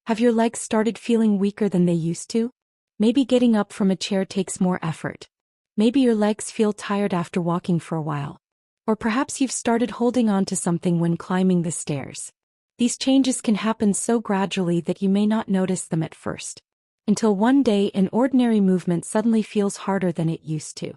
Have your legs started feeling weaker than they used to? Maybe getting up from a chair takes more effort. Maybe your legs feel tired after walking for a while. Or perhaps you've started holding on to something when climbing the stairs. These changes can happen so gradually that you may not notice them at first. Until one day an ordinary movement suddenly feels harder than it used to.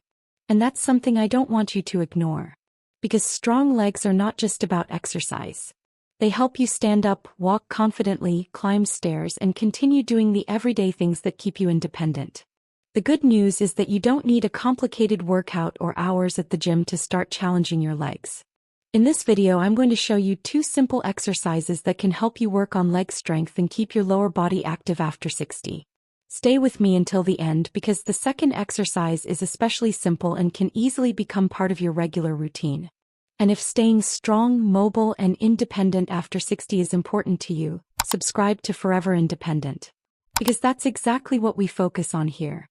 And that's something I don't want you to ignore. Because strong legs are not just about exercise. They help you stand up, walk confidently, climb stairs, and continue doing the everyday things that keep you independent. The good news is that you don't need a complicated workout or hours at the gym to start challenging your legs. In this video, I'm going to show you 2 simple exercises that can help you work on leg strength and keep your lower body active after 60. Stay with me until the end because the second exercise is especially simple and can easily become part of your regular routine. And if staying strong, mobile, and independent after 60 is important to you, subscribe to Forever Independent. Because that's exactly what we focus on here.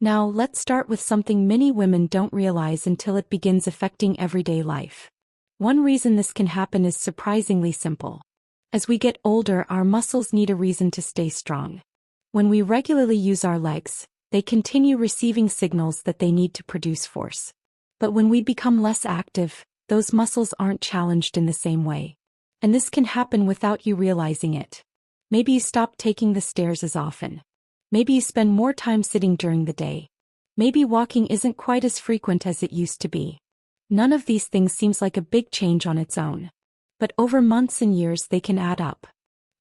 Now, let's start with something many women don't realize until it begins affecting everyday life. One reason this can happen is surprisingly simple. As we get older, our muscles need a reason to stay strong. When we regularly use our legs, they continue receiving signals that they need to produce force. But when we become less active, those muscles aren't challenged in the same way. And this can happen without you realizing it. Maybe you stop taking the stairs as often. Maybe you spend more time sitting during the day. Maybe walking isn't quite as frequent as it used to be. None of these things seems like a big change on its own. But over months and years they can add up.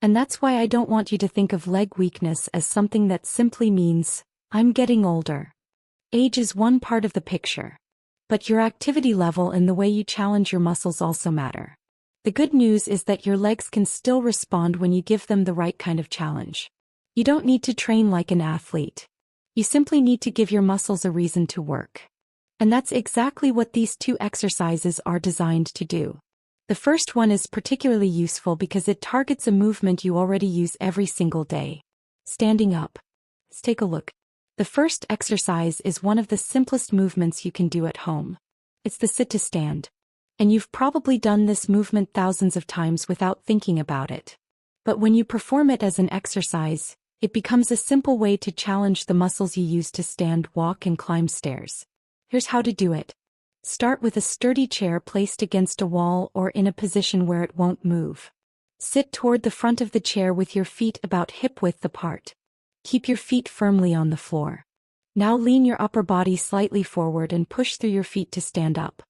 And that's why I don't want you to think of leg weakness as something that simply means, I'm getting older. Age is one part of the picture. But your activity level and the way you challenge your muscles also matter. The good news is that your legs can still respond when you give them the right kind of challenge. You don't need to train like an athlete. You simply need to give your muscles a reason to work. And that's exactly what these 2 exercises are designed to do. The first one is particularly useful because it targets a movement you already use every single day. Standing up. Let's take a look. The first exercise is one of the simplest movements you can do at home. It's the sit to stand. And you've probably done this movement thousands of times without thinking about it. But when you perform it as an exercise, it becomes a simple way to challenge the muscles you use to stand, walk, and climb stairs. Here's how to do it. Start with a sturdy chair placed against a wall or in a position where it won't move. Sit toward the front of the chair with your feet about hip-width apart. Keep your feet firmly on the floor. Now lean your upper body slightly forward and push through your feet to stand up.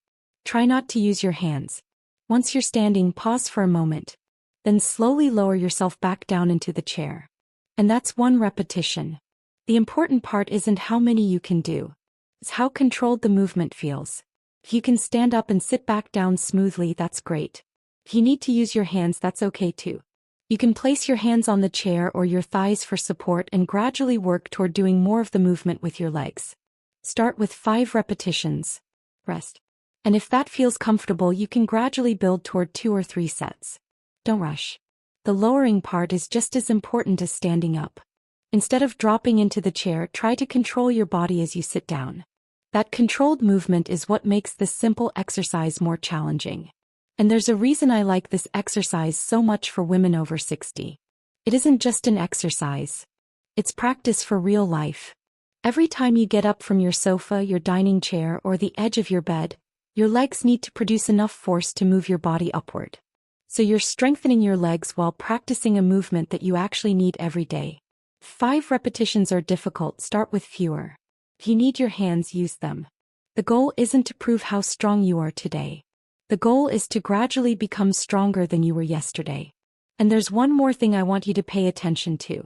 Try not to use your hands. Once you're standing, pause for a moment. Then slowly lower yourself back down into the chair. And that's 1 repetition. The important part isn't how many you can do. It's how controlled the movement feels. If you can stand up and sit back down smoothly, that's great. If you need to use your hands, that's okay too. You can place your hands on the chair or your thighs for support and gradually work toward doing more of the movement with your legs. Start with 5 repetitions. Rest. And if that feels comfortable, you can gradually build toward 2 or 3 sets. Don't rush. The lowering part is just as important as standing up. Instead of dropping into the chair, try to control your body as you sit down. That controlled movement is what makes this simple exercise more challenging. And there's a reason I like this exercise so much for women over 60. It isn't just an exercise. It's practice for real life. Every time you get up from your sofa, your dining chair, or the edge of your bed, your legs need to produce enough force to move your body upward. So you're strengthening your legs while practicing a movement that you actually need every day. 5 repetitions are difficult, start with fewer. If you need your hands, use them. The goal isn't to prove how strong you are today. The goal is to gradually become stronger than you were yesterday. And there's one more thing I want you to pay attention to.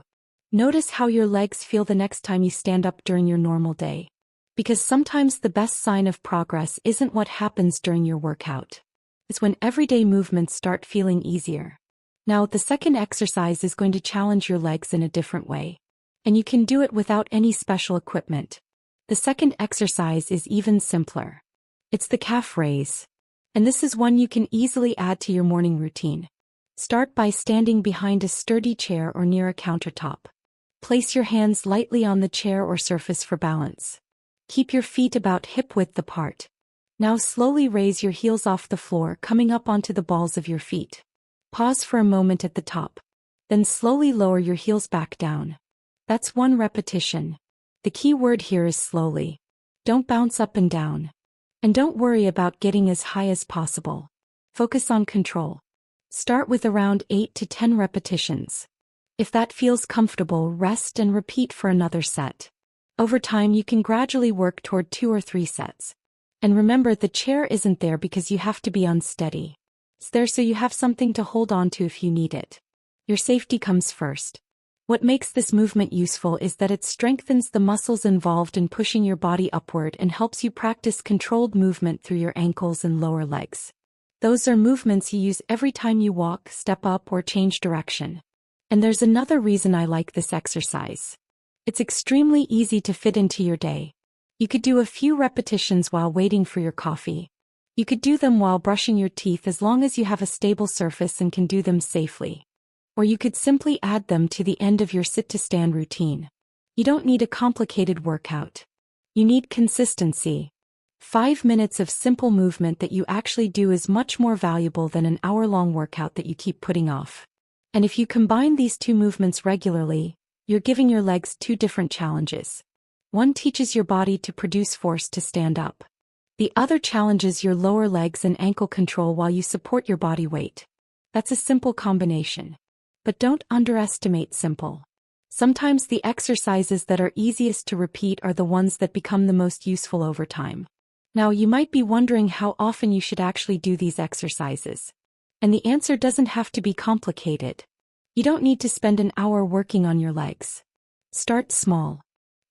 Notice how your legs feel the next time you stand up during your normal day. Because sometimes the best sign of progress isn't what happens during your workout. It's when everyday movements start feeling easier. Now, the second exercise is going to challenge your legs in a different way. And you can do it without any special equipment. The second exercise is even simpler. It's the calf raise. And this is one you can easily add to your morning routine. Start by standing behind a sturdy chair or near a countertop. Place your hands lightly on the chair or surface for balance. Keep your feet about hip-width apart. Now slowly raise your heels off the floor, coming up onto the balls of your feet. Pause for a moment at the top. Then slowly lower your heels back down. That's 1 repetition. The key word here is slowly. Don't bounce up and down. And don't worry about getting as high as possible. Focus on control. Start with around 8 to 10 repetitions. If that feels comfortable, rest and repeat for another set. Over time, you can gradually work toward 2 or 3 sets. And remember, the chair isn't there because you have to be unsteady. It's there so you have something to hold on to if you need it. Your safety comes first. What makes this movement useful is that it strengthens the muscles involved in pushing your body upward and helps you practice controlled movement through your ankles and lower legs. Those are movements you use every time you walk, step up, or change direction. And there's another reason I like this exercise. It's extremely easy to fit into your day. You could do a few repetitions while waiting for your coffee. You could do them while brushing your teeth as long as you have a stable surface and can do them safely. Or you could simply add them to the end of your sit-to-stand routine. You don't need a complicated workout. You need consistency. 5 minutes of simple movement that you actually do is much more valuable than an hour-long workout that you keep putting off. And if you combine these 2 movements regularly, you're giving your legs 2 different challenges. One teaches your body to produce force to stand up. The other challenges your lower legs and ankle control while you support your body weight. That's a simple combination. But don't underestimate simple. Sometimes the exercises that are easiest to repeat are the ones that become the most useful over time. Now, you might be wondering how often you should actually do these exercises. And the answer doesn't have to be complicated. You don't need to spend an hour working on your legs. Start small.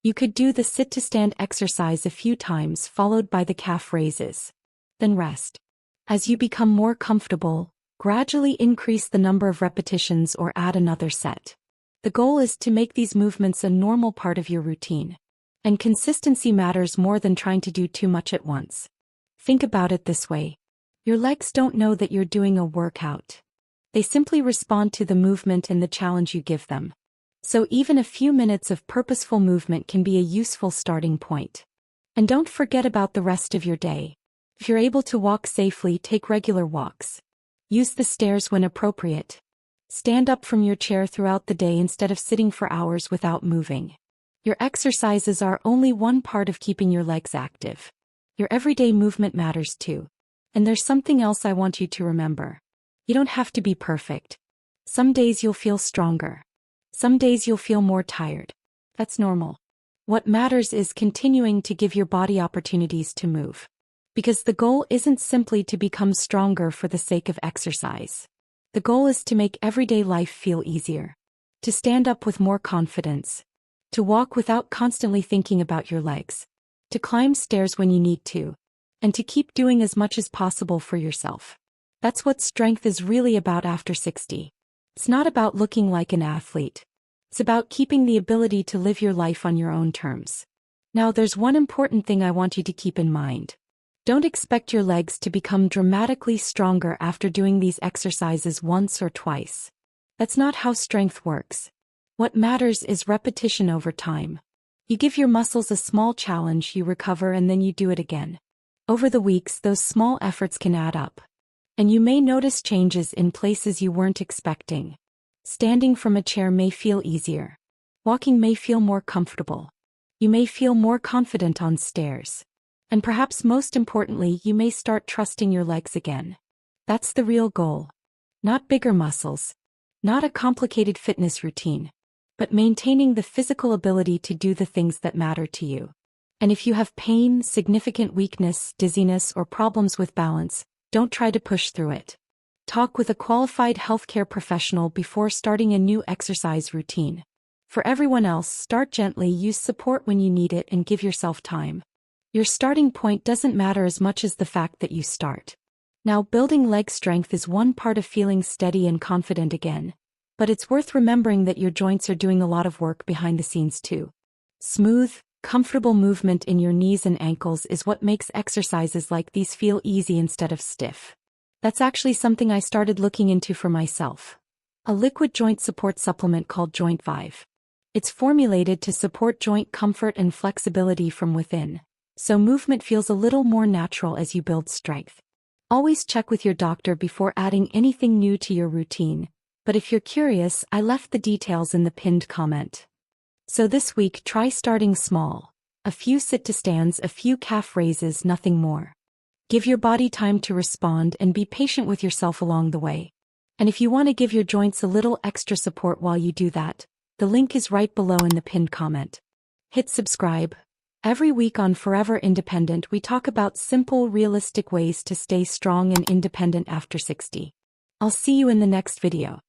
You could do the sit-to-stand exercise a few times followed by the calf raises. Then rest. As you become more comfortable, gradually increase the number of repetitions or add another set. The goal is to make these movements a normal part of your routine. And consistency matters more than trying to do too much at once. Think about it this way. Your legs don't know that you're doing a workout. They simply respond to the movement and the challenge you give them. So even a few minutes of purposeful movement can be a useful starting point. And don't forget about the rest of your day. If you're able to walk safely, take regular walks. Use the stairs when appropriate. Stand up from your chair throughout the day instead of sitting for hours without moving. Your exercises are only one part of keeping your legs active. Your everyday movement matters too. And there's something else I want you to remember. You don't have to be perfect. Some days you'll feel stronger. Some days you'll feel more tired. That's normal. What matters is continuing to give your body opportunities to move. Because the goal isn't simply to become stronger for the sake of exercise. The goal is to make everyday life feel easier. To stand up with more confidence. To walk without constantly thinking about your legs. To climb stairs when you need to. And to keep doing as much as possible for yourself. That's what strength is really about after 60. It's not about looking like an athlete. It's about keeping the ability to live your life on your own terms. Now, there's one important thing I want you to keep in mind. Don't expect your legs to become dramatically stronger after doing these exercises once or twice. That's not how strength works. What matters is repetition over time. You give your muscles a small challenge, you recover, and then you do it again. Over the weeks, those small efforts can add up. And you may notice changes in places you weren't expecting. Standing from a chair may feel easier. Walking may feel more comfortable. You may feel more confident on stairs. And perhaps most importantly, you may start trusting your legs again. That's the real goal. Not bigger muscles. Not a complicated fitness routine. But maintaining the physical ability to do the things that matter to you. And if you have pain, significant weakness, dizziness, or problems with balance, don't try to push through it. Talk with a qualified healthcare professional before starting a new exercise routine. For everyone else, start gently, use support when you need it, and give yourself time. Your starting point doesn't matter as much as the fact that you start. Now, building leg strength is one part of feeling steady and confident again, but it's worth remembering that your joints are doing a lot of work behind the scenes too. Smooth, comfortable movement in your knees and ankles is what makes exercises like these feel easy instead of stiff. That's actually something I started looking into for myself. A liquid joint support supplement called Joint Vive. It's formulated to support joint comfort and flexibility from within, so movement feels a little more natural as you build strength. Always check with your doctor before adding anything new to your routine, but if you're curious, I left the details in the pinned comment. So this week, try starting small. A few sit-to-stands, a few calf raises, nothing more. Give your body time to respond and be patient with yourself along the way. And if you want to give your joints a little extra support while you do that, the link is right below in the pinned comment. Hit subscribe. Every week on Forever Independent, we talk about simple, realistic ways to stay strong and independent after 60. I'll see you in the next video.